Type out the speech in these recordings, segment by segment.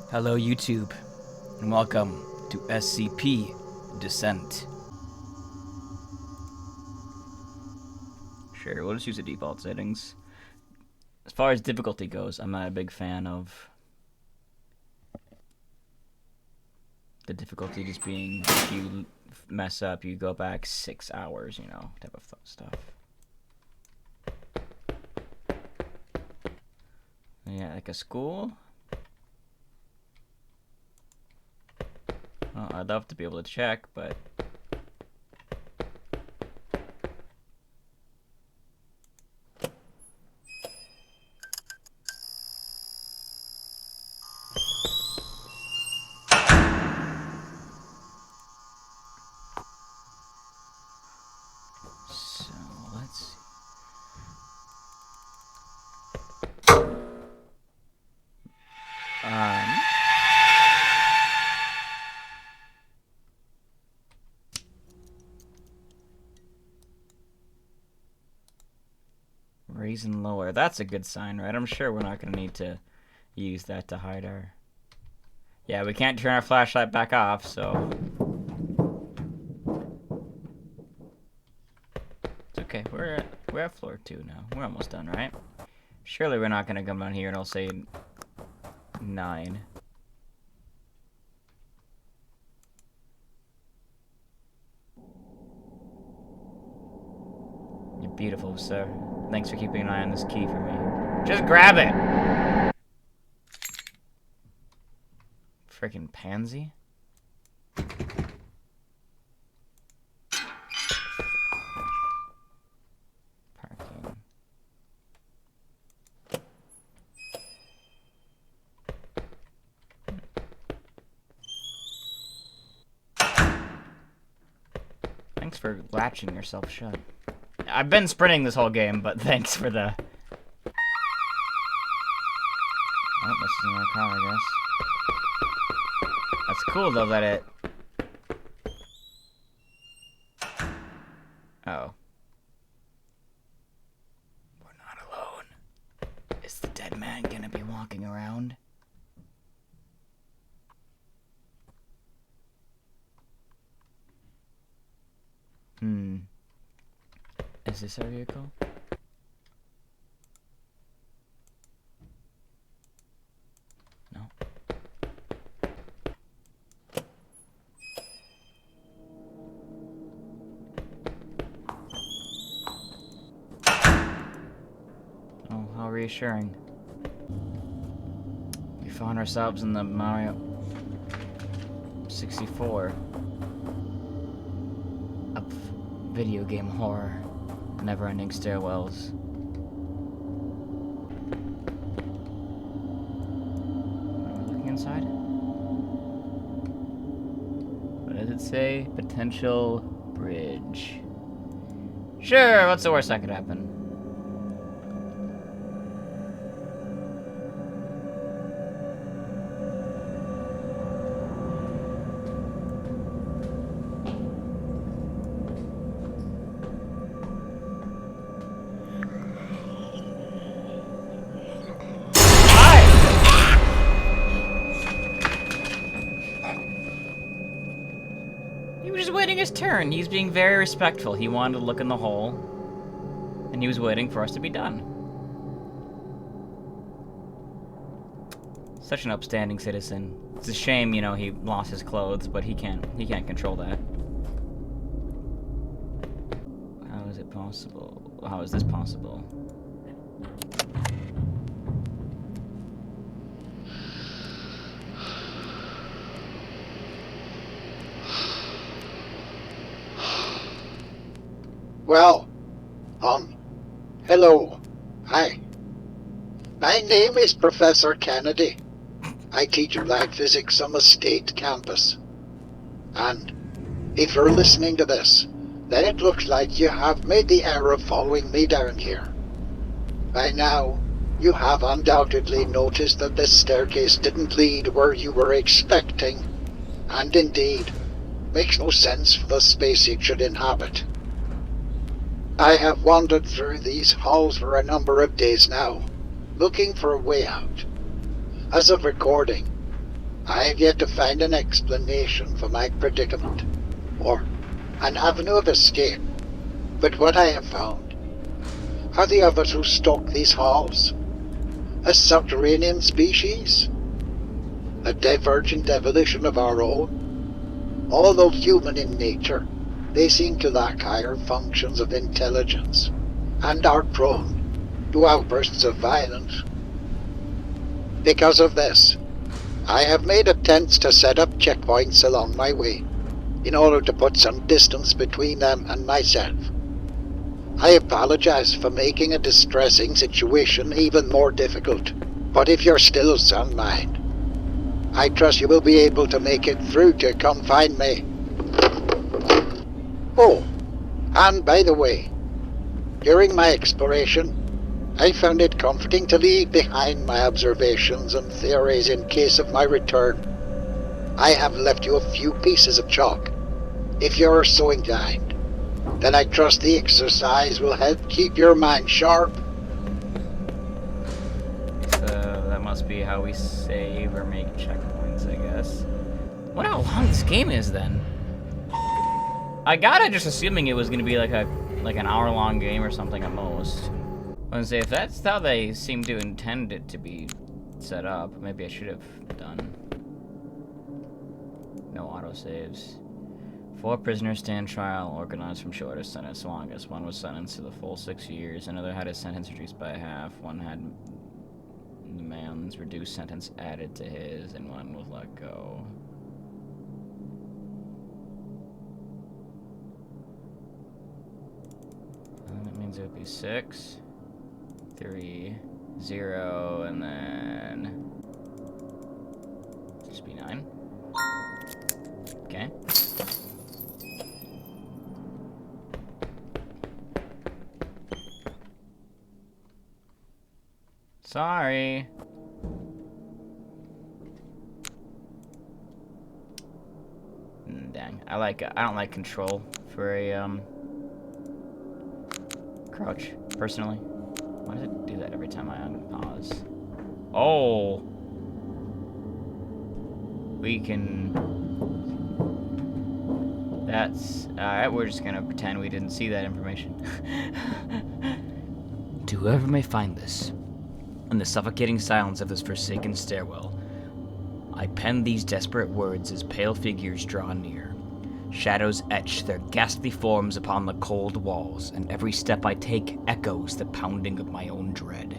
Hello YouTube, and welcome to SCP Descent. Sure, we'll just use the default settings. As far as difficulty goes, I'm not a big fan of the difficulty just being, if you mess up, you go back 6 hours, you know, type of stuff. Yeah, like a school? Well, I'd love to be able to check, but... So, let's see. Raise and lower. That's a good sign, right? I'm sure we're not going to need to use that to hide our... Yeah, we can't turn our flashlight back off, so... It's okay. We're at floor 2 now. We're almost done, right? Surely we're not going to come down here and I'll say 9. You're beautiful, sir. Thanks for keeping an eye on this key for me. Just grab it! Freaking pansy. Parking. Thanks for latching yourself shut. I've been sprinting this whole game, but thanks for the... Oh, this is another car, I guess. That's cool, though, that it... Oh. We're not alone. Is the dead man gonna be walking around? Is this our vehicle? No. Oh, how reassuring. We found ourselves in the Mario 64 of video game horror. Never-ending stairwells. Are we looking inside? What does it say? Potential bridge. Sure, what's the worst that could happen? He was just waiting his turn. He's being very respectful. He wanted to look in the hole, and he was waiting for us to be done. Such an upstanding citizen. It's a shame, you know, he lost his clothes, but he can't control that. How is it possible? How is this possible? Well, hello. Hi. My name is Professor Kennedy. I teach applied physics on the state campus. And if you're listening to this, then it looks like you have made the error of following me down here. By now, you have undoubtedly noticed that this staircase didn't lead where you were expecting, and indeed, makes no sense for the space it should inhabit. I have wandered through these halls for a number of days now, looking for a way out. As of recording, I have yet to find an explanation for my predicament, or an avenue of escape. But what I have found are the others who stalk these halls. A subterranean species, a divergent evolution of our own. Although human in nature, they seem to lack higher functions of intelligence, and are prone to outbursts of violence. Because of this, I have made attempts to set up checkpoints along my way, in order to put some distance between them and myself. I apologize for making a distressing situation even more difficult, but if you're still of sound mind, I trust you will be able to make it through to come find me. Oh, and by the way, during my exploration, I found it comforting to leave behind my observations and theories in case of my return. I have left you a few pieces of chalk. If you're so inclined, then I trust the exercise will help keep your mind sharp. So that must be how we save or make checkpoints, I guess. Wonder how long this game is then. I gotta just assuming it was gonna be like an hour-long game or something at most. I was gonna say if that's how they seem to intend it to be set up, maybe I should have done. No autosaves. 4 prisoners stand trial, organized from shortest sentence to longest. One was sentenced to the full 6 years. Another had his sentence reduced by half. One had the man's reduced sentence added to his, and one was let go. That means it would be 6, 3, 0, and then just be 9. Okay. Sorry. Dang. I don't like control for a crouch personally. Why does it do that every time I unpause? Oh. We can. That's alright. We're just gonna pretend we didn't see that information. To whoever may find this, in the suffocating silence of this forsaken stairwell, I pen these desperate words as pale figures draw near. Shadows etch their ghastly forms upon the cold walls, and every step I take echoes the pounding of my own dread.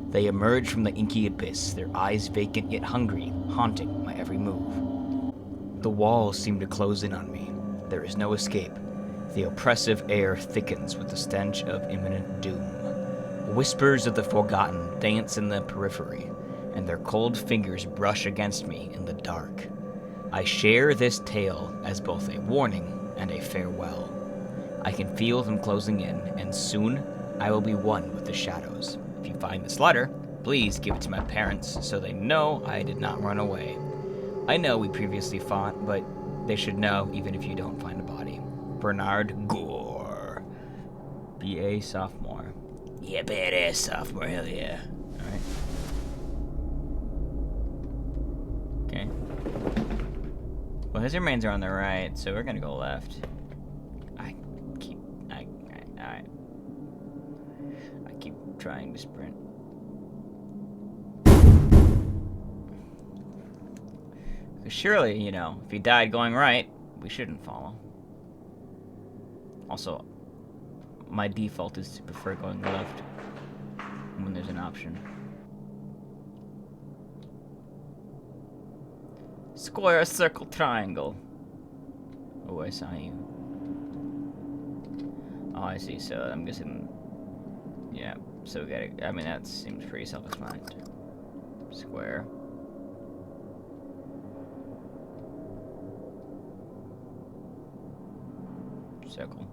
They emerge from the inky abyss, their eyes vacant yet hungry, haunting my every move. The walls seem to close in on me. There is no escape. The oppressive air thickens with the stench of imminent doom. Whispers of the forgotten dance in the periphery, and their cold fingers brush against me in the dark. I share this tale as both a warning and a farewell. I can feel them closing in, and soon I will be one with the shadows. If you find this letter, please give it to my parents so they know I did not run away. I know we previously fought, but they should know even if you don't find a body. Bernard Gore. B.A. sophomore. Yeah, badass sophomore, hell yeah. Alright. Okay. Well, his remains are on the right, so we're gonna go left. I keep trying to sprint. Surely, you know, if he died going right, we shouldn't follow. Also, my default is to prefer going left when there's an option. Square, circle, triangle. Oh, I saw you. Oh, I see. So I'm guessing. Yeah. So we gotta. I mean, that seems pretty self-explanatory. Square. Circle.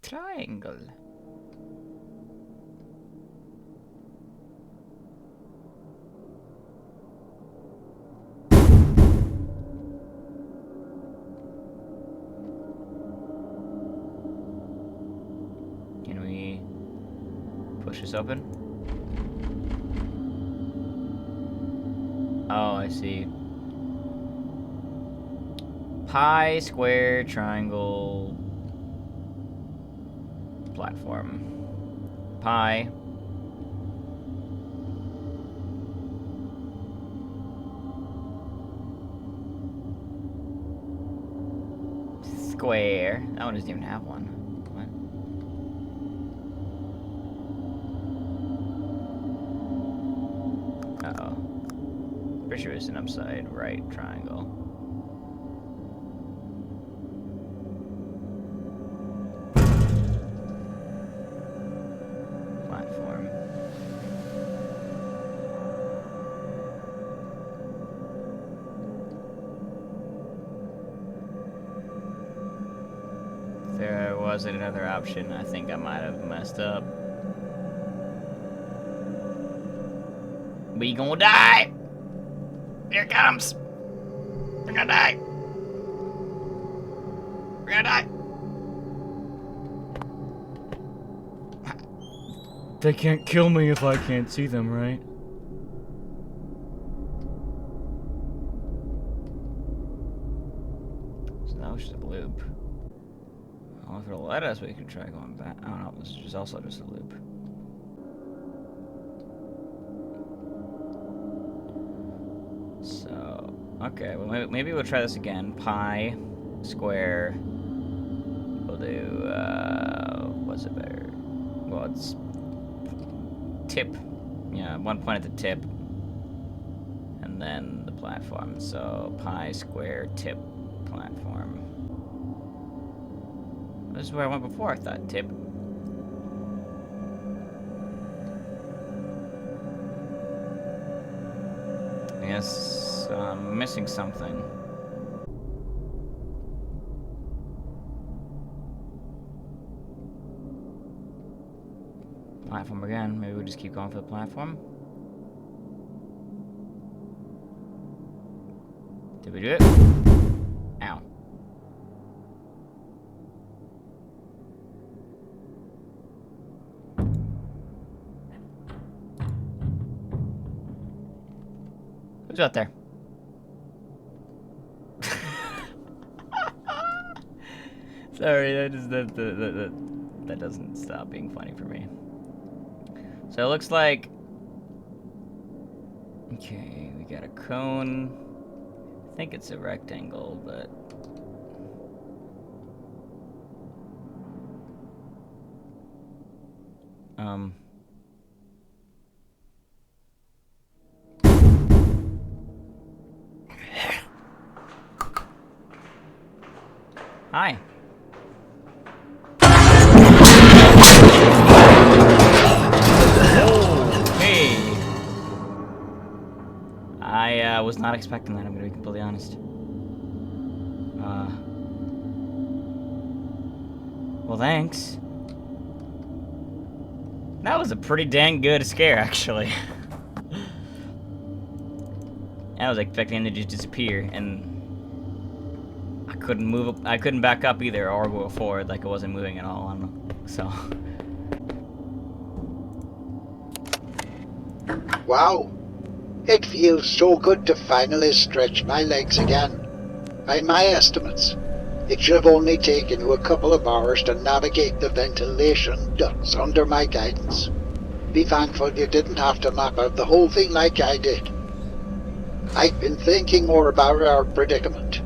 Triangle. Can we push this open? Oh, I see. Pi, square, triangle, platform. Pi. Square. That one doesn't even have one. What? Uh-oh. Pretty sure it's an upside right triangle. Platform. If there wasn't another option, I think I might have messed up. We gonna die! Here it comes! We're gonna die! We're gonna die! They can't kill me if I can't see them, right? So that was just a loop. Well, if it'll let us, we can try going back. I don't know, this is also just a loop. So, okay, well maybe we'll try this again. Pi, square, we'll do, what's it better? Well, it's tip, yeah, 1 point at the tip, and then the platform. So pi, square, tip, platform. This is where I went before, I thought, tip. I guess I'm missing something. Platform again. Maybe we'll just keep going for the platform. Did we do it? Ow. Who's out there? Sorry, that doesn't stop being funny for me. So it looks like, okay, we got a cone. I think it's a rectangle, but hi. I was not expecting that, I'm gonna be completely honest. Well, thanks. That was a pretty dang good scare, actually. I was expecting him to just disappear, and I couldn't move. I couldn't back up either, or go forward. Like I wasn't moving at all. I don't know. So. Wow. It feels so good to finally stretch my legs again. By my estimates, it should have only taken you a couple of hours to navigate the ventilation ducts under my guidance. Be thankful you didn't have to map out the whole thing like I did. I've been thinking more about our predicament.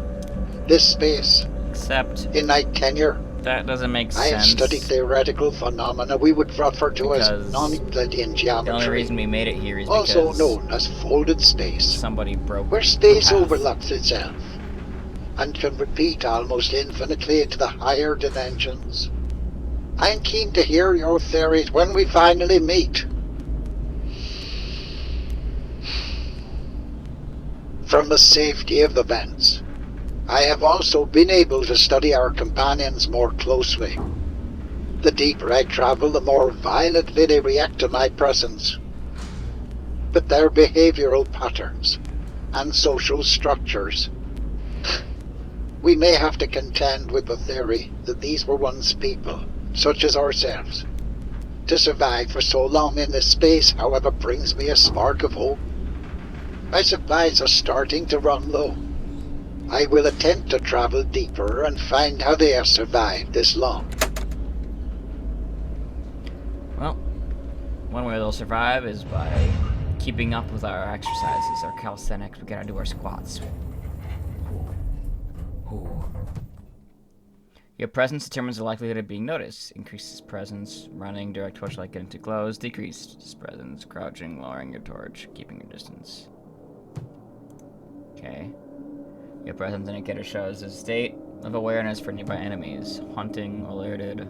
This space. Except in my tenure, that doesn't make sense. I have studied theoretical phenomena we would refer to as non-Euclidean geometry. The only reason we made it here is also because known as folded space. Somebody broke where space the path. overlaps itself and can repeat almost infinitely into the higher dimensions. I'm keen to hear your theories when we finally meet. From the safety of the vents, I have also been able to study our companions more closely. The deeper I travel, the more violently they react to my presence. But their behavioral patterns and social structures. We may have to contend with the theory that these were once people, such as ourselves. To survive for so long in this space, however, brings me a spark of hope. My supplies are starting to run low. I will attempt to travel deeper and find how they have survived this long. Well, one way they'll survive is by keeping up with our exercises, our calisthenics. We gotta do our squats. Ooh. Your presence determines the likelihood of being noticed. Increases presence, running, direct torchlight getting too close. Decreased presence, crouching, lowering your torch, keeping your distance. Okay. Your presence indicator shows a state of awareness for nearby enemies. Hunting, alerted.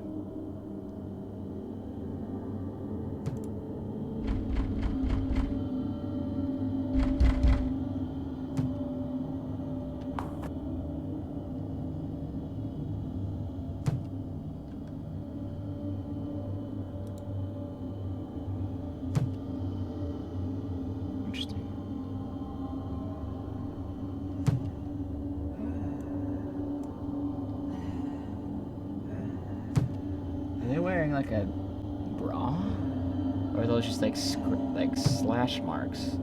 Like a bra? Or are those just like slash marks?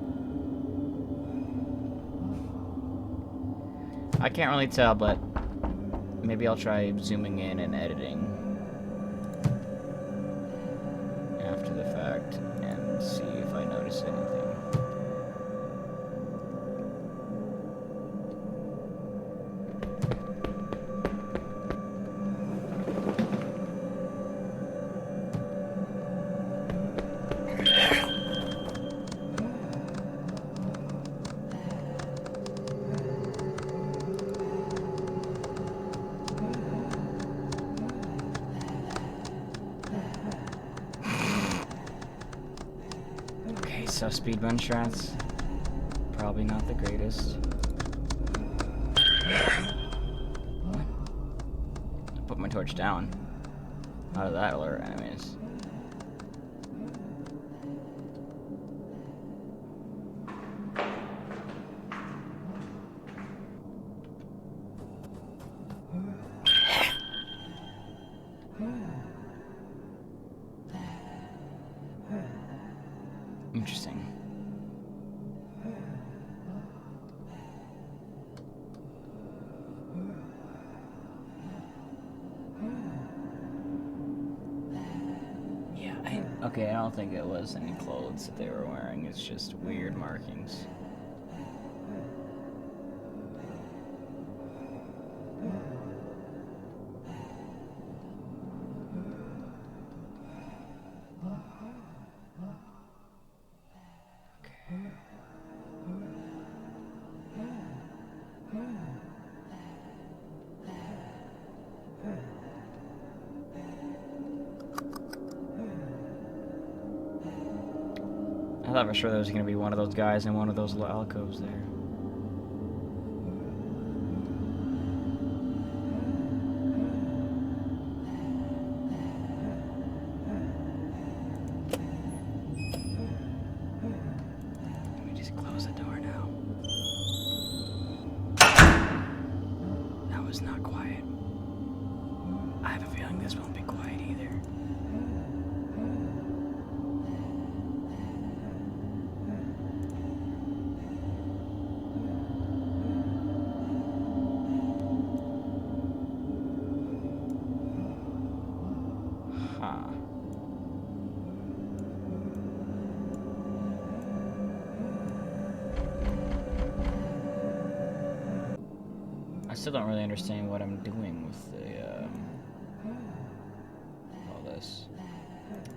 I can't really tell, but maybe I'll try zooming in and editing after the fact and see if I notice anything. So speedrun strats, probably not the greatest. What? I put my torch down. How did that alert enemies? Interesting. Yeah, okay, I don't think it was any clothes that they were wearing. It's just weird markings. I thought for sure there was going to be one of those guys in one of those alcoves there. Let me just close the door now. That was not quiet. I have a feeling this won't be quiet either. I still don't really understand what I'm doing with the, all this.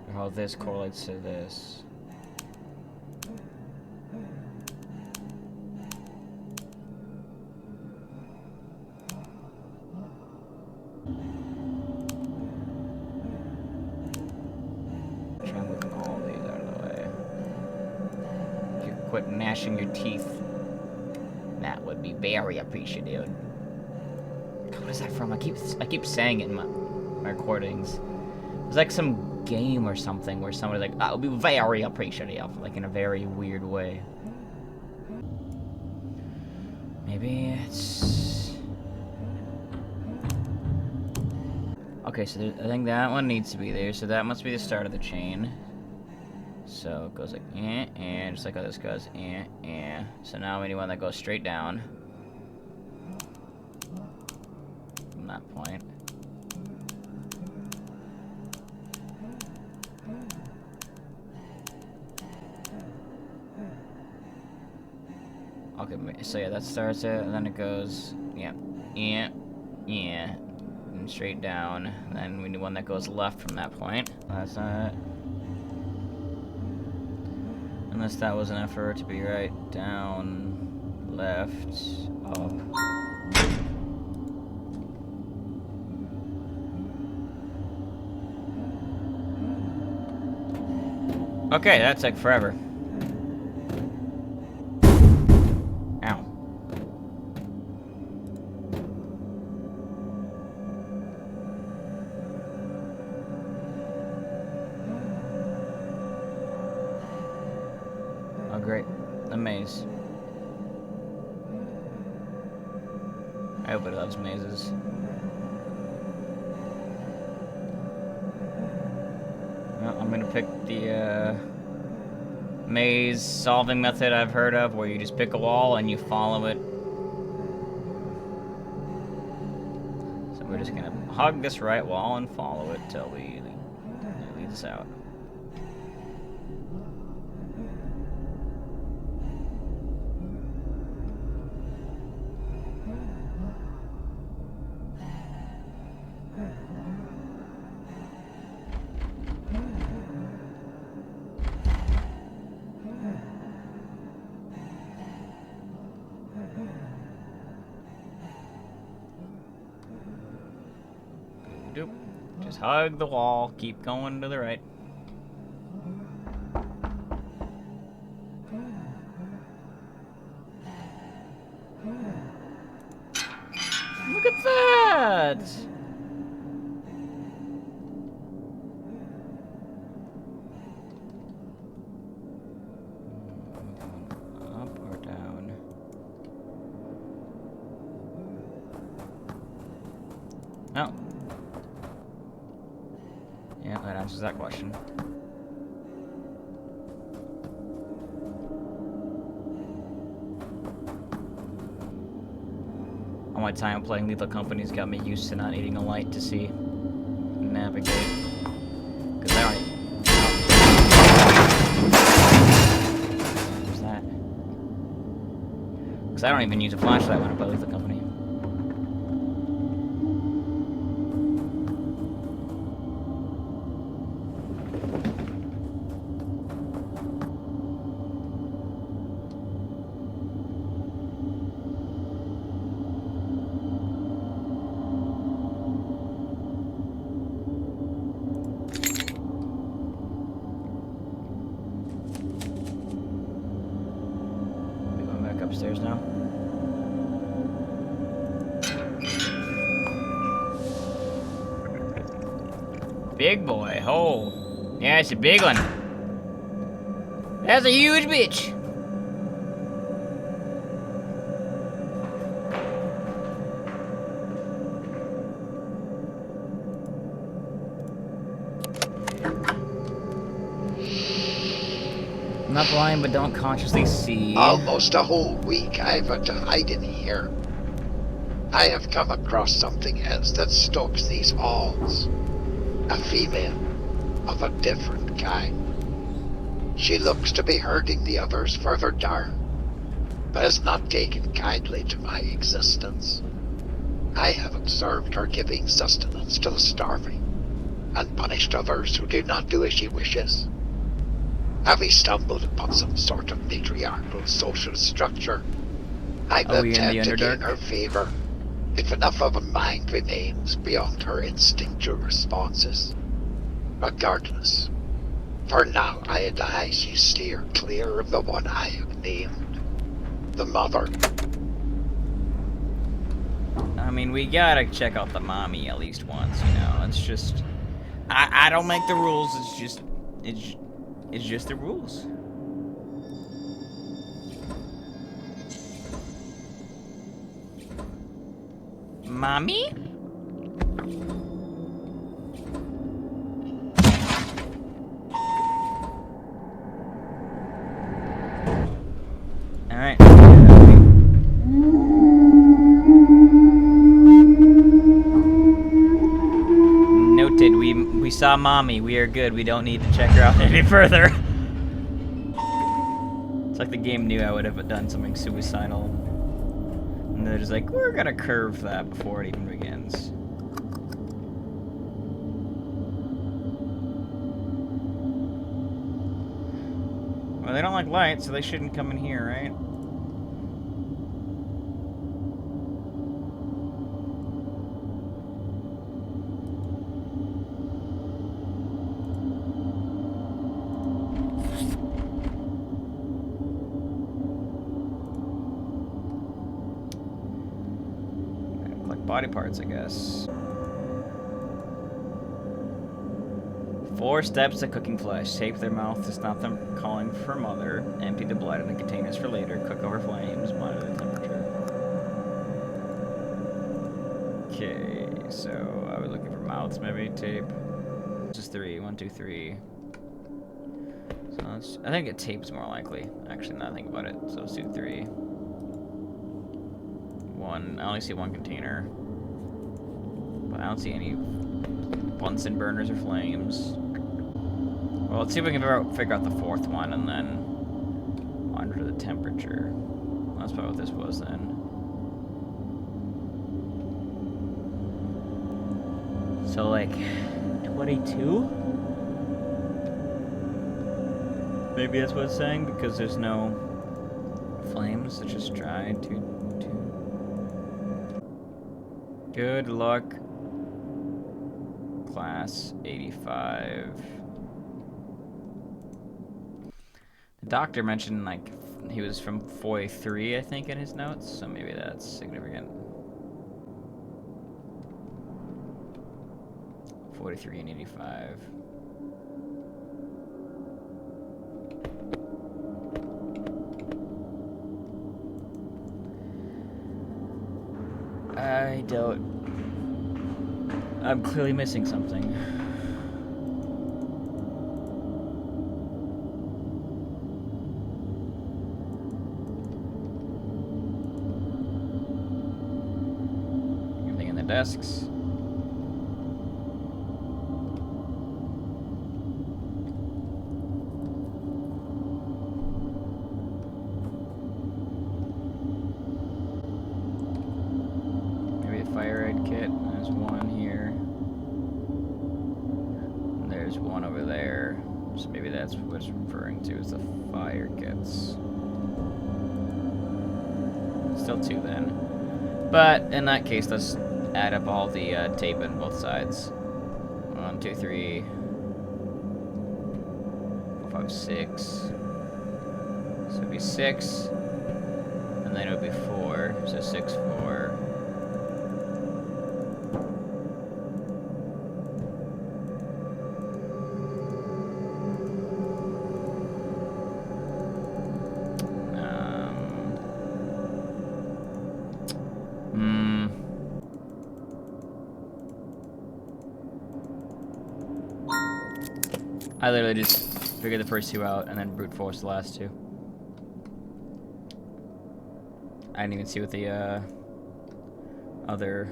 Or how this correlates to this. Try and move all these out of the way. If you quit gnashing your teeth, that would be very appreciative. What is that from? I keep saying it in my recordings. It's like some game or something where somebody's like, "I would be very appreciative," like in a very weird way. Maybe it's okay. So I think that one needs to be there. So that must be the start of the chain. So it goes like just like how this goes So now we need one that goes straight down from that point. Okay, so yeah, that starts it, and then it goes, and straight down. And then we need one that goes left from that point. That's not it. Unless that was an effort to be right, down, left, up. Okay, that took forever. Ow. Oh great, a maze. I hope it loves mazes. Well, I'm gonna pick the maze solving method I've heard of, where you just pick a wall and you follow it. So we're just gonna hug this right wall and follow it till we lead us out. Doop. Just hug the wall, keep going to the right. Look at that! Up or down? No. Yeah, that answers that question. All my time playing Lethal Company's got me used to not needing a light to see and navigate. Because I don't even... What's that? Because I don't even use a flashlight when I play Lethal Company. Upstairs now. Big boy, oh. Yeah, it's a big one. That's a huge bitch. I'm not blind, but don't consciously see. Almost a whole week I've had to hide in here. I have come across something else that stalks these halls. A female of a different kind. She looks to be herding the others further down, but has not taken kindly to my existence. I have observed her giving sustenance to the starving, and punished others who do not do as she wishes. Having stumbled upon some sort of matriarchal social structure, I've attempted to gain her favor, if enough of a mind remains beyond her instinctual responses. Regardless, for now I advise you steer clear of the one I have named, the Mother. I mean, we gotta check out the mommy at least once, you know. It's just... I don't make the rules, it's just the rules. Mommy? Alright. Noted, we saw Mommy. We are good. We don't need to check her out any further. It's like the game knew I would have done something suicidal. And they're just like, we're gonna curve that before it even begins. Well, they don't like light, so they shouldn't come in here, right? Collect body parts, I guess. 4 steps to cooking flesh. Shape their mouth to stop them from calling for mother. Empty the blood in the containers for later. Cook over flames. Monitor the temperature. Okay, so I was looking for mouths, maybe tape. Just 3. 1, 2, 3. So let's, I think a tape's more likely. Actually, now I think about it. So let's do 3. 1. I only see 1 container, but I don't see any Bunsen burners or flames. Well, let's see if we can figure out the 4th one, and then monitor the temperature. That's probably what this was then. So like 22? Maybe that's what it's saying, because there's no flames. It's just dry. Good luck. Class 85. The doctor mentioned, like, he was from 43, I think, in his notes, so maybe that's significant. 43 and 85. I don't... I'm clearly missing something. Anything in the desks? Maybe a fire aid kit. There's one here. And there's one over there. So maybe that's what it's referring to as the fire kits. Still 2 then. But in that case, let's add up all the tape on both sides. 1, 2, 3, 4, 5, 6. So it'd be 6, and then it would be 4. So 6, 4. I literally just figured the first 2 out and then brute force the last 2. I didn't even see what the other...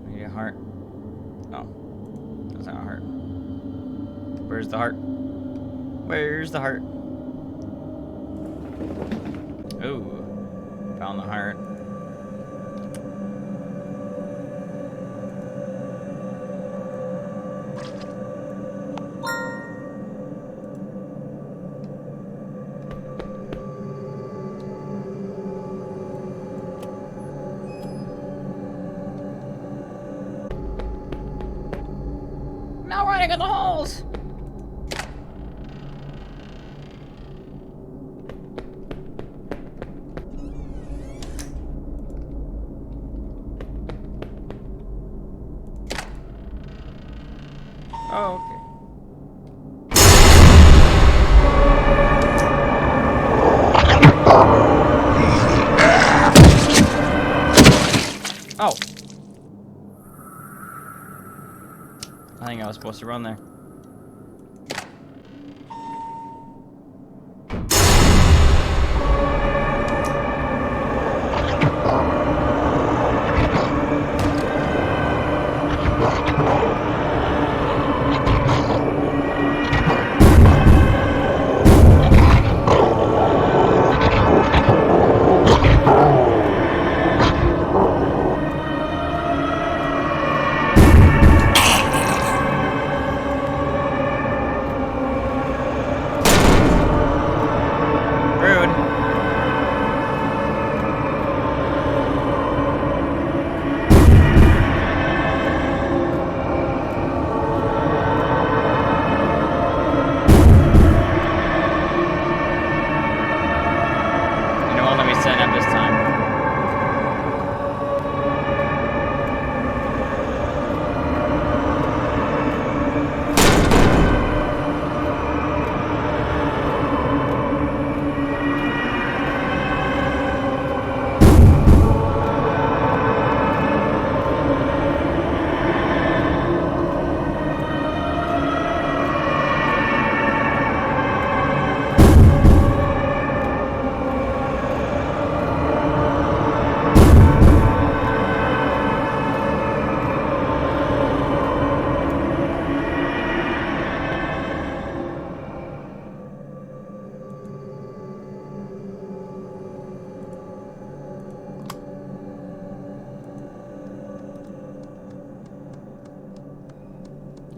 I need a heart. Oh. That's not a heart. Where's the heart? Where's the heart? Ooh, found the heart. Now running in the holes! Oh, okay. Oh. think I was supposed to run there.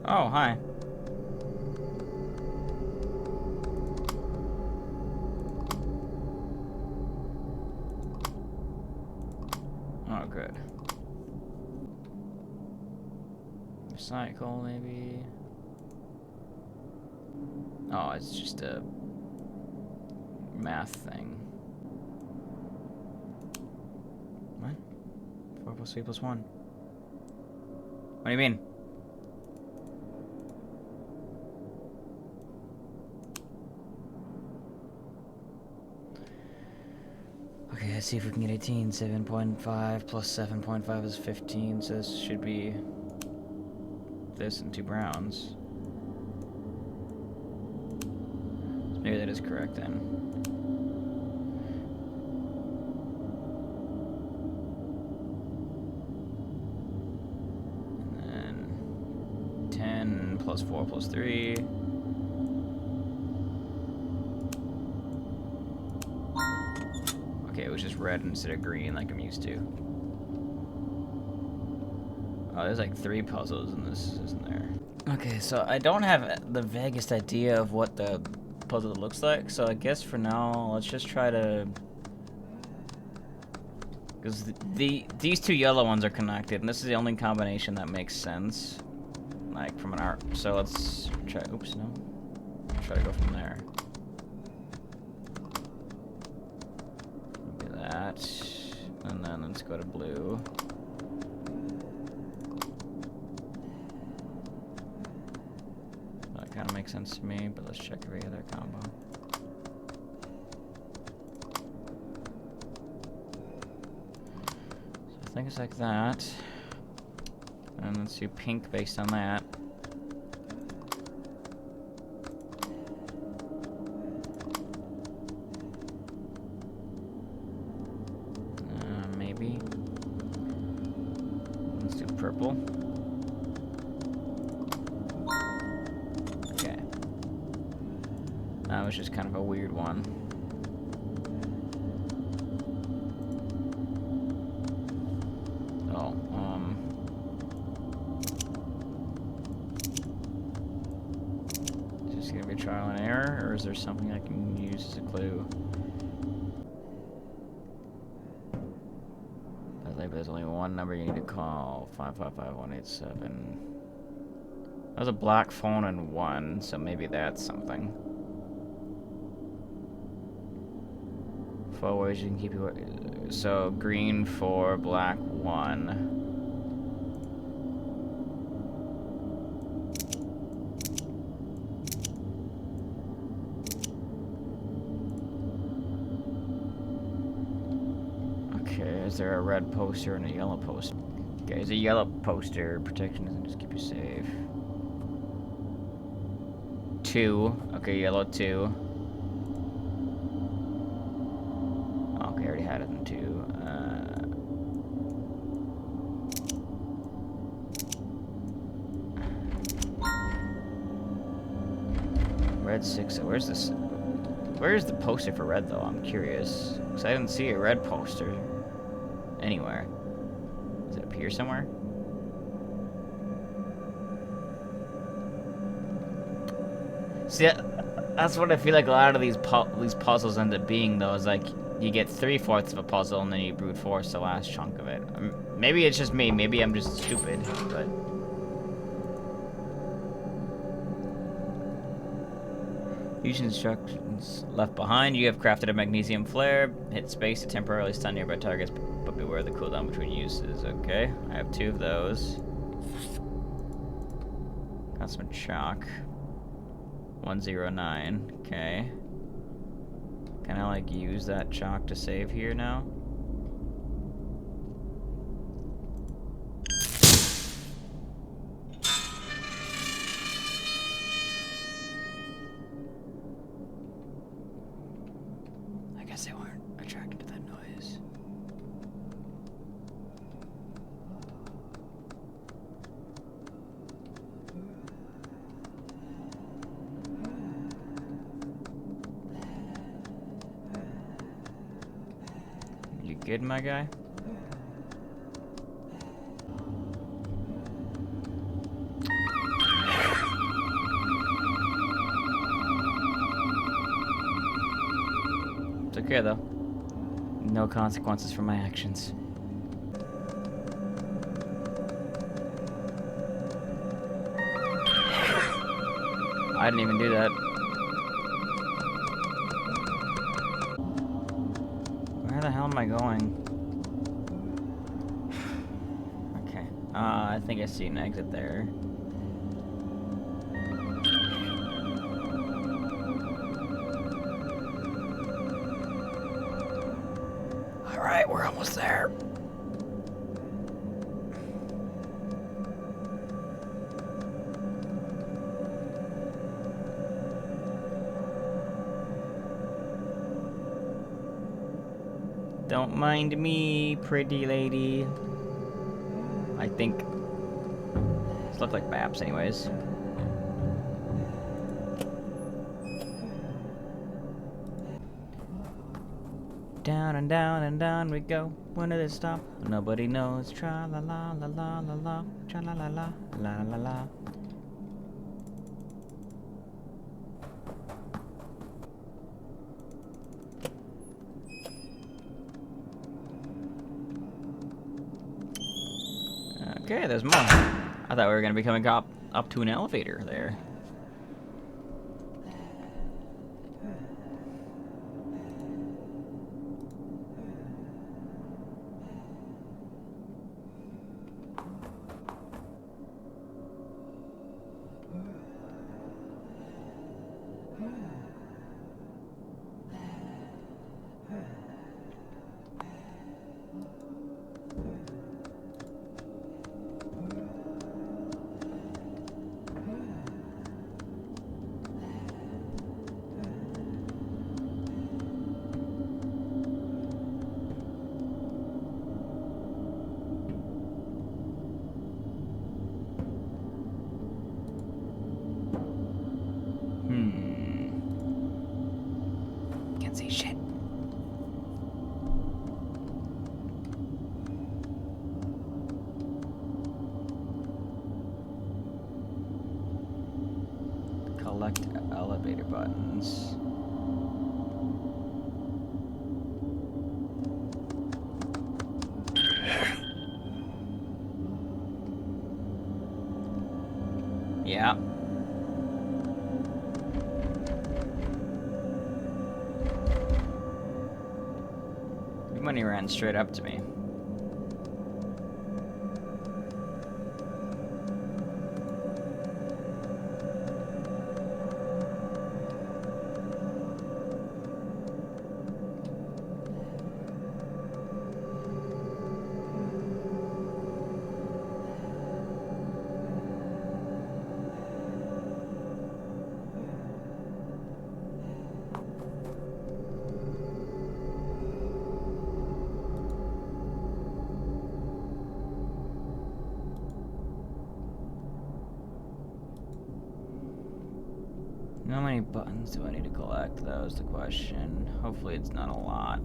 Oh, hi. Oh, good. Recycle, maybe. Oh, it's just a math thing. What? 4 plus 3 plus 1. What do you mean? Okay, let's see if we can get 18. 7.5 plus 7.5 is 15, so this should be this and 2 browns. So maybe that is correct then. And then 10 plus 4 plus 3. Okay, it was just red instead of green like I'm used to. Oh, there's like 3 puzzles and this isn't there. Okay, so I don't have the vaguest idea of what the puzzle looks like, so I guess for now, let's just try to... Because these 2 yellow ones are connected, and this is the only combination that makes sense. Like, from an art. So let's try... Oops, no. Try to go from there. Do that. And then let's go to blue. That kind of makes sense to me, but let's check every other combo. So I think it's like that. And let's do pink based on that. Maybe. Let's do purple. Okay. That was just kind of a weird one. Oh, is this gonna be trial and error, or is there something I can use as a clue? There's only one number you need to call. 555-187. That was a black phone and 1, so maybe that's something. 4 ways you can keep your... So, green 4, black 1. Is there a red poster and a yellow poster? Okay, there's a yellow poster. Protection doesn't just keep you safe. 2. Okay, yellow 2. Okay, I already had it in 2. Red 6. Where's this? Where's the poster for red, though? I'm curious. Because I didn't see a red poster anywhere. Is it up here somewhere? See, that's what I feel like a lot of these puzzles end up being, though, is like, you get 3/4 of a puzzle and then you brute force the last chunk of it. Maybe it's just me, maybe I'm just stupid, but... Use instructions left behind. You have crafted a magnesium flare. Hit space to temporarily stun nearby targets, but beware the cooldown between uses. Okay, I have 2 of those. Got some chalk. 109. Okay. Can I like use that chalk to save here now? I guess they weren't attracted to that noise. You good, my guy? It's okay, though. No consequences for my actions. I didn't even do that. Where the hell am I going? Okay. I think I see an exit there. Alright, we're almost there. Don't mind me, pretty lady. I think these look like maps anyways. Down and down and down we go. When did it stop? Nobody knows. Tra la la la la la la. Tra la la la la la la. Okay, there's more. I thought we were gonna be coming up to an elevator there. Can't see shit. Collect elevator buttons. Yeah. The money ran straight up to me. How many buttons do I need to collect? That was the question. Hopefully it's not a lot.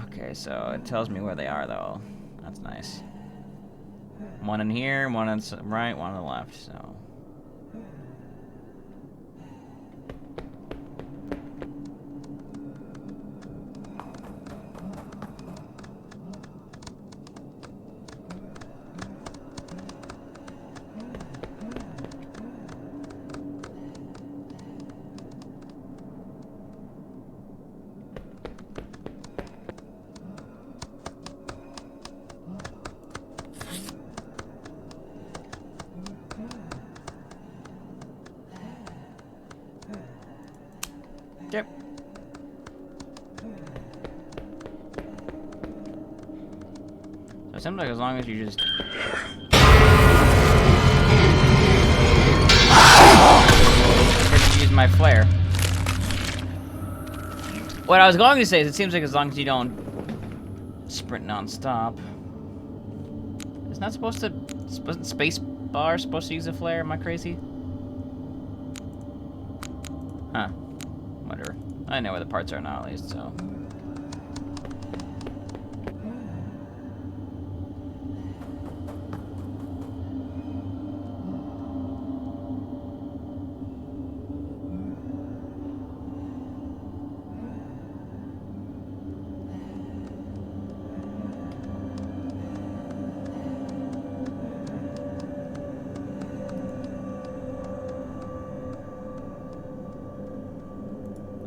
Okay, so it tells me where they are, though. That's nice. One in here, one on the right, one on the left, so... Yep. So it seems like as long as you just... use my flare. What I was going to say is it seems like as long as you don't sprint non-stop. It's not supposed to... Wasn't space bar supposed to use a flare? Am I crazy? Huh. Whatever. I know where the parts are now, at least, so...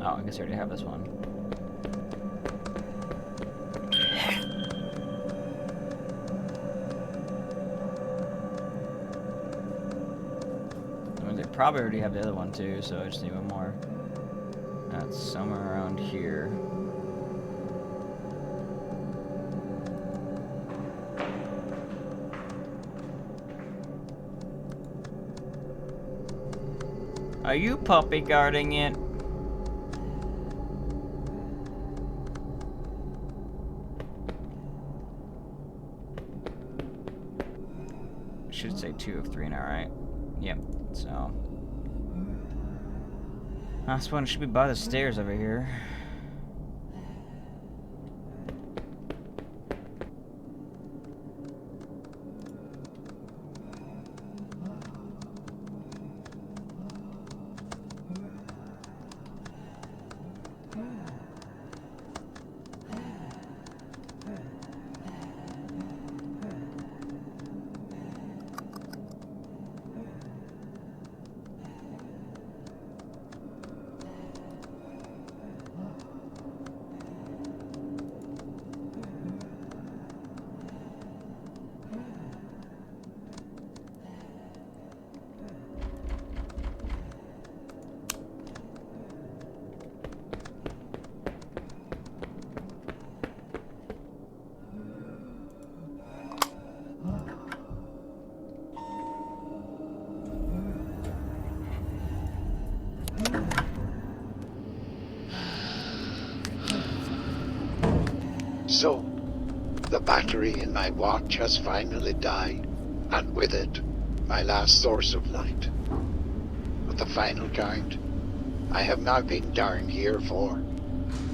Oh, I guess I already have this one. I mean, they probably already have the other one too, so I just need one more. That's somewhere around here. Are you puppy guarding it? Should say 2 of 3 now, right? Yep, so... Last one should be by the stairs over here. So, the battery in my watch has finally died, and with it, my last source of light. At the final count, I have now been down here for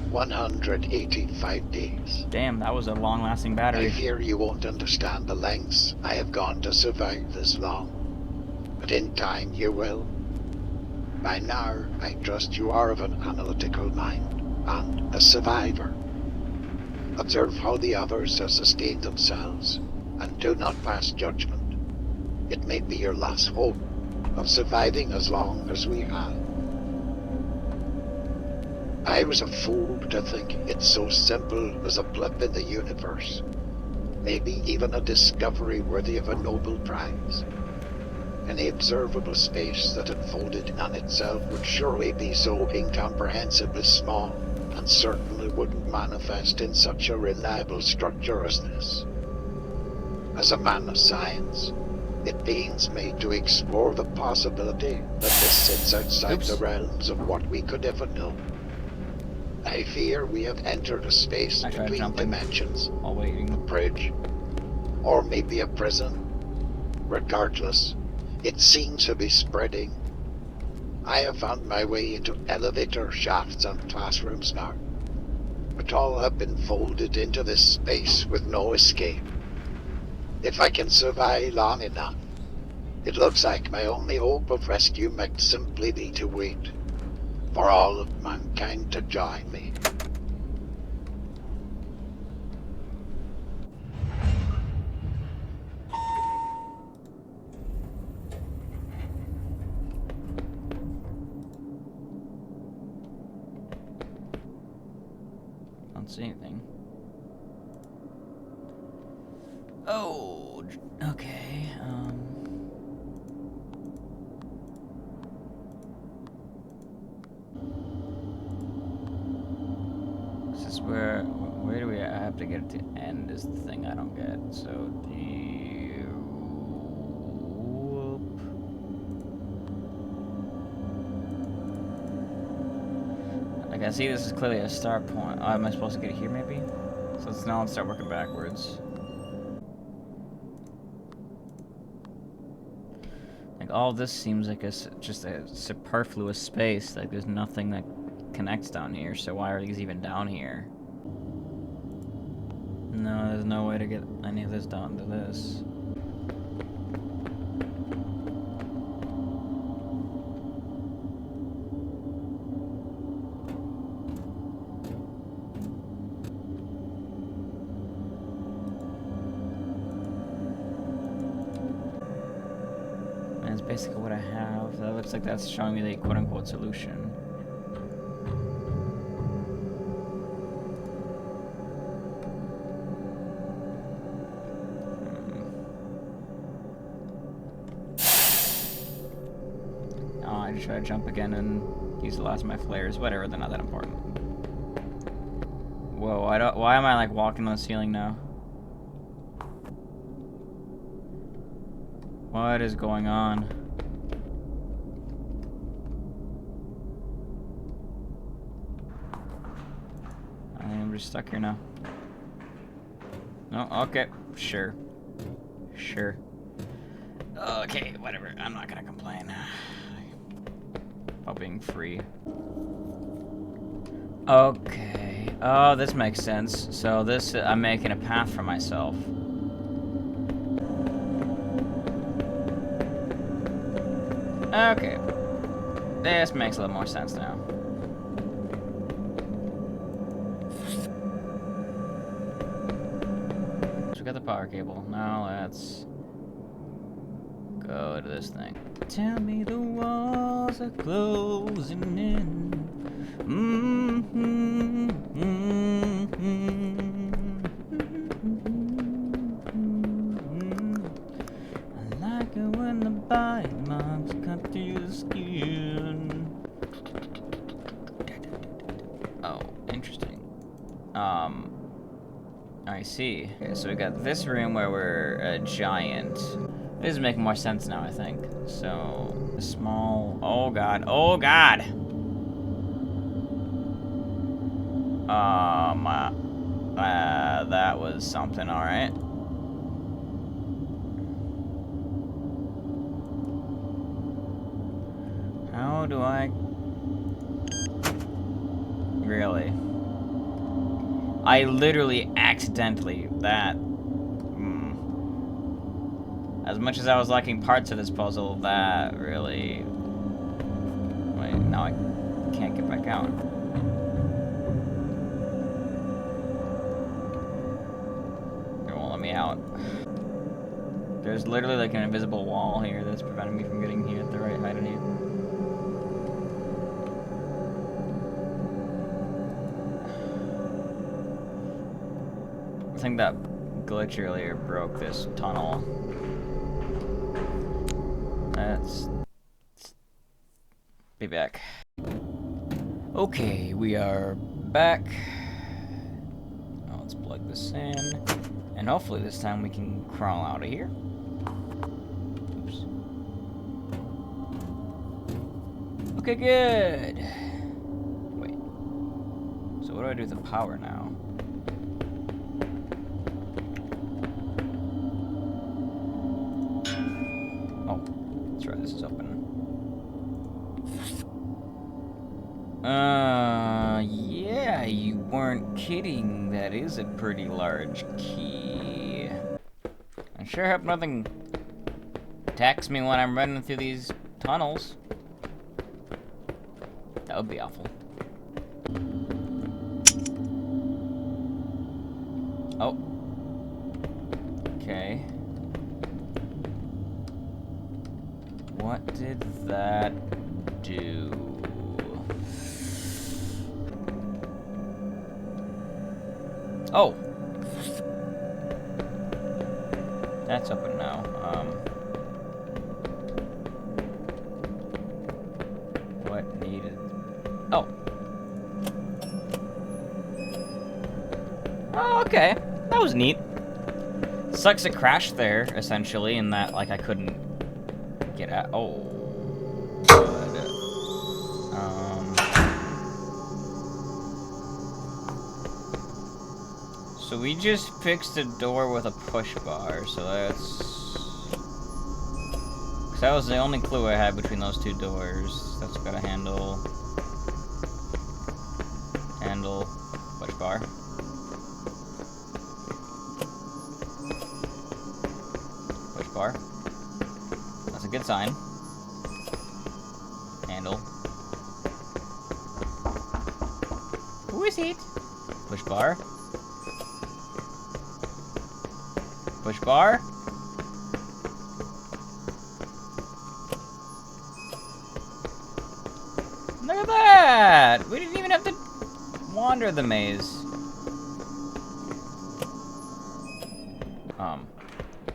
185 days. Damn, that was a long-lasting I battery. fear you won't understand the lengths I have gone to survive this long, but in time you will. By now, I trust you are of an analytical mind, and a survivor. Observe how the others have sustained themselves, and do not pass judgment. It may be your last hope of surviving as long as we have. I was a fool to think it's so simple as a blip in the universe, maybe even a discovery worthy of a Nobel Prize. Any observable space that unfolded in itself would surely be so incomprehensibly small, and certainly wouldn't manifest in such a reliable structure as this. As a man of science, it pains me to explore the possibility that this sits outside the realms of what we could ever know. I fear we have entered a space I tried between jumping dimensions. while waiting. A bridge. Or maybe a prison. Regardless, it seems to be spreading. I have found my way into elevator shafts and classrooms now. But all have been folded into this space with no escape. If I can survive long enough, it looks like my only hope of rescue might simply be to wait for all of mankind to join me. Don't see anything. Oh, okay. This is where do we have to get to end is the thing I don't get. So the whoop. Like I see this is clearly a start point. Oh, am I supposed to get it here maybe? So now let's start working backwards. Like all this seems like just a superfluous space. Like there's nothing that connects down here. So why are these even down here? No, there's no way to get any of this down to this. And it's basically what I have. That looks like that's showing me the quote-unquote solution. I just try to jump again and use the last of my flares. Whatever, they're not that important. Whoa, why am I like walking on the ceiling now? What is going on? I'm just stuck here now. No, okay, sure. Sure. Okay, whatever, I'm not gonna complain. About being free. Okay. Oh, this makes sense. So this, I'm making a path for myself. Okay. This makes a little more sense now. So we got the power cable. Now let's go to this thing. Tell me the walls are closing in. I like it when the bite marks cut through the skin. Oh, interesting. I see. Okay, so we got this room where we're a giant. This is making more sense now, I think. So, a small... Oh, God. Oh, God! That was something, alright. How do I... Really? I literally accidentally... As much as I was liking parts of this puzzle, that really... Wait, now I can't get back out. It won't let me out. There's literally like an invisible wall here that's preventing me from getting here at the right height I need. I think that glitch earlier broke this tunnel. Let's be back. Okay, we are back. Now let's plug this in. And hopefully this time we can crawl out of here. Oops. Okay, good. Wait. do I do with the power now? Oh, that's right, this is open. Yeah, you weren't kidding. That is a pretty large key. I sure hope nothing attacks me when I'm running through these tunnels. That would be awful. Oh. Okay. What did that do? Oh! That's open now. What needed... Oh! Oh, okay. That was neat. Sucks it crashed there, essentially, in that, like, I couldn't get out. Oh. Good. So we just fixed a door with a push bar, so that's... Cause that was the only clue I had between those two doors. That's got a handle. Handle. Push bar. Push bar. That's a good sign. Handle. Who is it? Push bar. Push bar. Look at that! We didn't even have to wander the maze.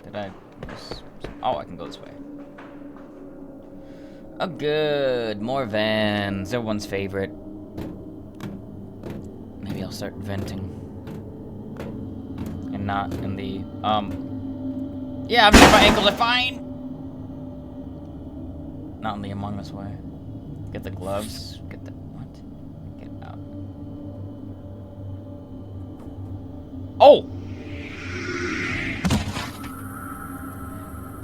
Did I miss? Oh, I can go this way. Oh, good. More vans. Everyone's favorite. Maybe I'll start venting. And not in the, yeah, I'm sure my ankles are fine! Not in the Among Us way. Get the gloves. Get the, what? Get out. Oh!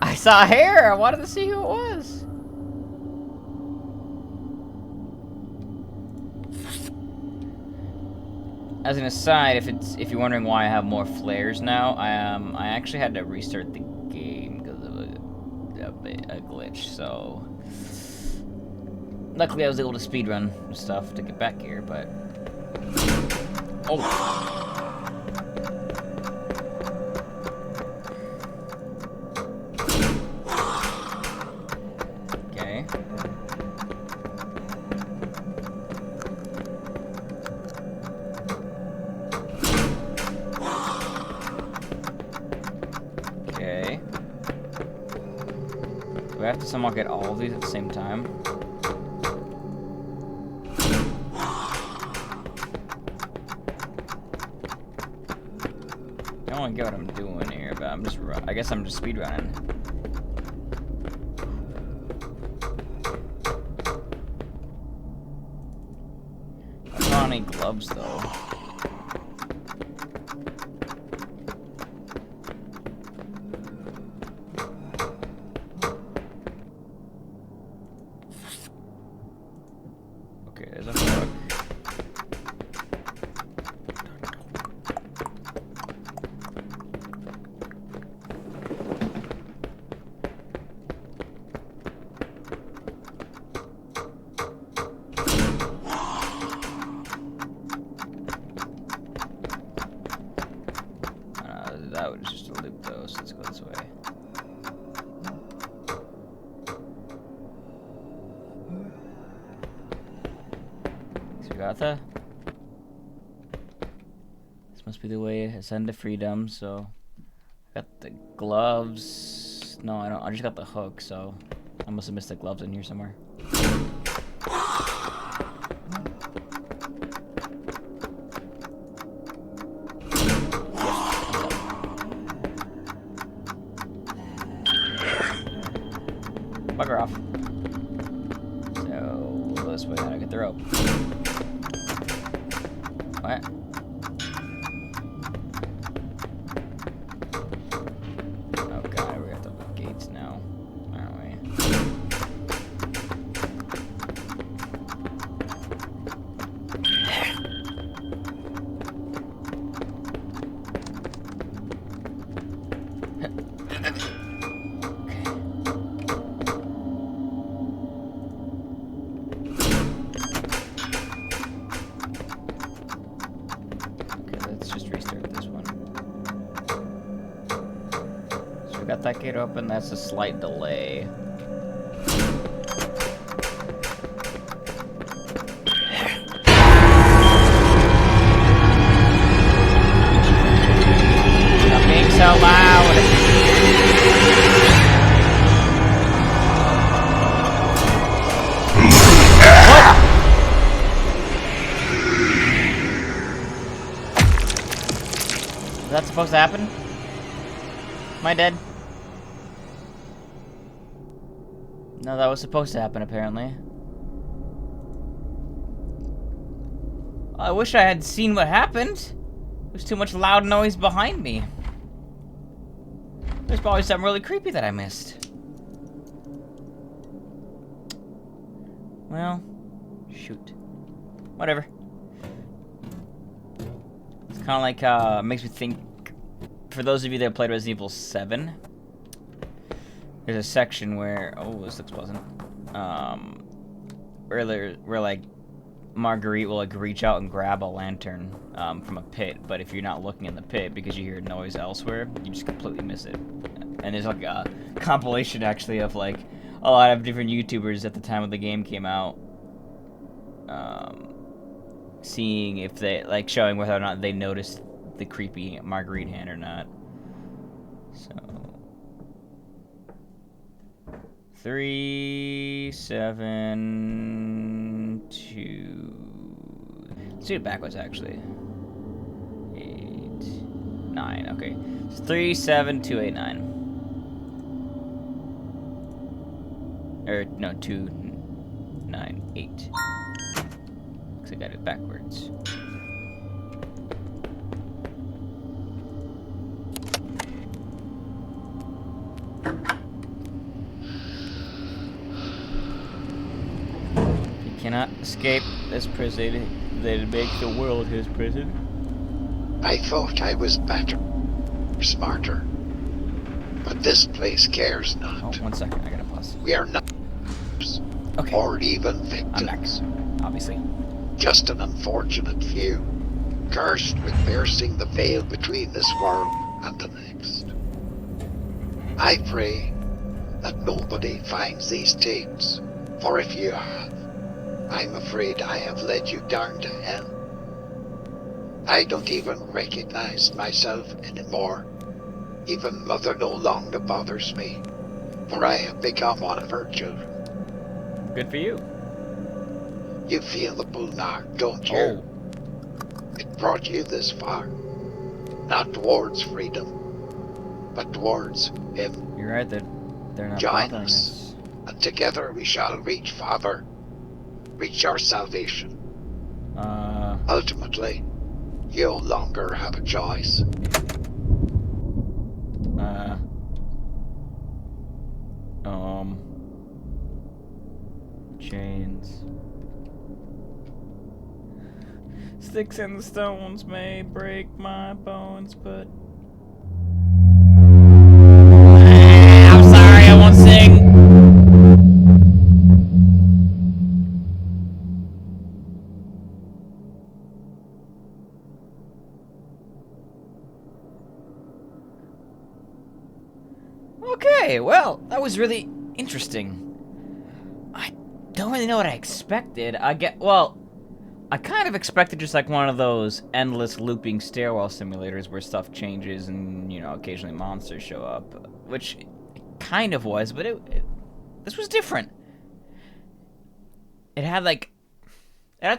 I saw hair! I wanted to see who it was. As an aside, if you're wondering why I have more flares now, I actually had to restart the game because of a glitch. So luckily I was able to speedrun stuff to get back here. But oh. Do I have to somehow get all of these at the same time? I don't get what I'm doing here, but I guess I'm just speedrunning. I don't want any gloves though. Okay, there's a hook. That was just a loop though, so let's go this way. Got this must be the way to ascend to freedom, so I got the gloves. No, I don't. I just got the hook, so I must have missed the gloves in here somewhere. Bugger off. So we'll go this way, how do I get the rope? What? Oh god, we have to open gates now, aren't we? Got that gate open, that's a slight delay. Stop being so loud! What? Is that supposed to happen? Am I dead? No, that was supposed to happen, apparently. I wish I had seen what happened. There's too much loud noise behind me. There's probably something really creepy that I missed. Well, shoot. Whatever. It's kind of like, makes me think, for those of you that played Resident Evil 7, there's a section where, oh, this looks pleasant, where like, Marguerite will like reach out and grab a lantern from a pit, but if you're not looking in the pit because you hear noise elsewhere, you just completely miss it. And there's like a compilation actually of like a lot of different YouTubers at the time when the game came out, seeing if they, like, showing whether or not they noticed the creepy Marguerite hand or not. So 3, 7, 2. Let's do it backwards, actually. 8, 9. Okay, it's 3, 7, 2, 8, 9. Or no, 2, 9, 8. Because I got it backwards. Cannot escape this prison. They make the world his prison. I thought I was better, smarter, but this place cares not. Oh, 1 second, I gotta pause. We are not, Okay, or even I'm back. victims. Obviously. Just an unfortunate few, cursed with piercing the veil between this world and the next. I pray that nobody finds these tapes, for if you have, I'm afraid I have led you down to hell. I don't even recognize myself anymore. Even Mother no longer bothers me, for I have become one of her children. Good for you. You feel the bull mark, don't you? Oh. It brought you this far, not towards freedom, but towards him. You're right, they're not Join bothering us, and together we shall reach Father, reach our salvation. Ultimately, you no longer have a choice. Chains. Sticks and stones may break my bones, but... I'm sorry, I won't sing! Okay, well, that was really interesting. I don't really know what I expected. I kind of expected just like one of those endless looping stairwell simulators where stuff changes and, you know, occasionally monsters show up, which it kind of was, but this was different. It had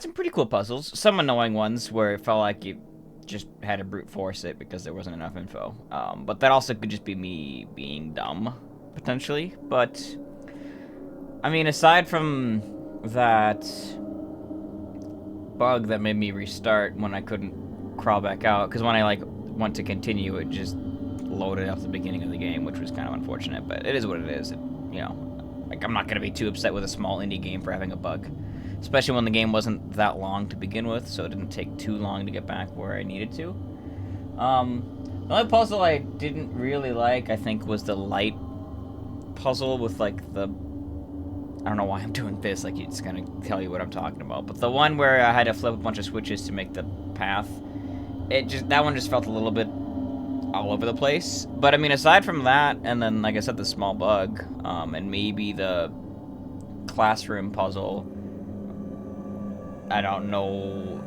some pretty cool puzzles, some annoying ones where it felt like you just had to brute force it because there wasn't enough info. But that also could just be me being dumb, potentially. But, I mean, aside from that, bug that made me restart when I couldn't crawl back out, because when I like went to continue, it just loaded up the beginning of the game, which was kind of unfortunate, but it is what it is. You know, like, I'm not gonna be too upset with a small indie game for having a bug, especially when the game wasn't that long to begin with, so it didn't take too long to get back where I needed to. The only puzzle I didn't really like, I think, was the light puzzle with like the, I don't know why I'm doing this, like it's gonna tell you what I'm talking about, but the one where I had to flip a bunch of switches to make the path, that one just felt a little bit all over the place. But I mean, aside from that, and then like I said, the small bug, and maybe the classroom puzzle, I don't know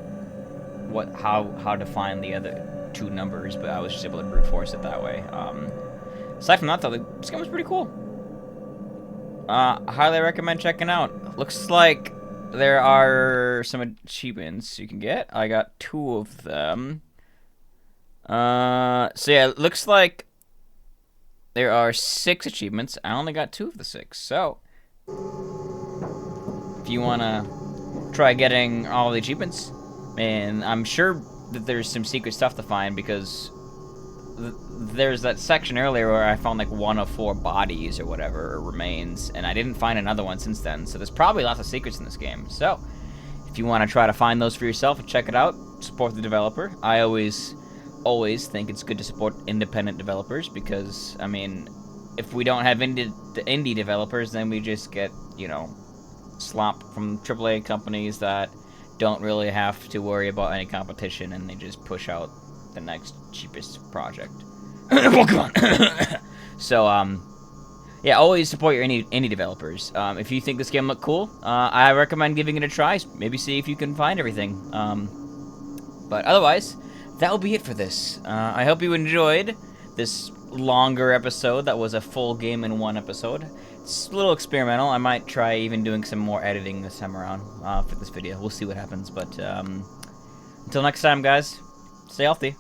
how to find the other two numbers, but I was just able to brute force it that way. Aside from that though, this game was pretty cool. Highly recommend checking out. Looks like there are some achievements you can get. I got 2 of them. So yeah, it looks like there are 6 achievements. I only got 2 of the 6. So if you wanna try getting all the achievements, and I'm sure that there's some secret stuff to find, because there's that section earlier where I found like 1 of 4 bodies or whatever, or remains, and I didn't find another one since then, so there's probably lots of secrets in this game. So if you want to try to find those for yourself and check it out, support the developer. I always think it's good to support independent developers, because I mean, if we don't have indie developers, then we just get, you know, slop from AAA companies that don't really have to worry about any competition, and they just push out the next cheapest project. Pokemon. So yeah, always support your indie developers. If you think this game looked cool, I recommend giving it a try. Maybe see if you can find everything. But otherwise, that will be it for this. I hope you enjoyed this longer episode that was a full game in one episode. It's a little experimental. I might try even doing some more editing this time around for this video. We'll see what happens. But until next time, guys, stay healthy.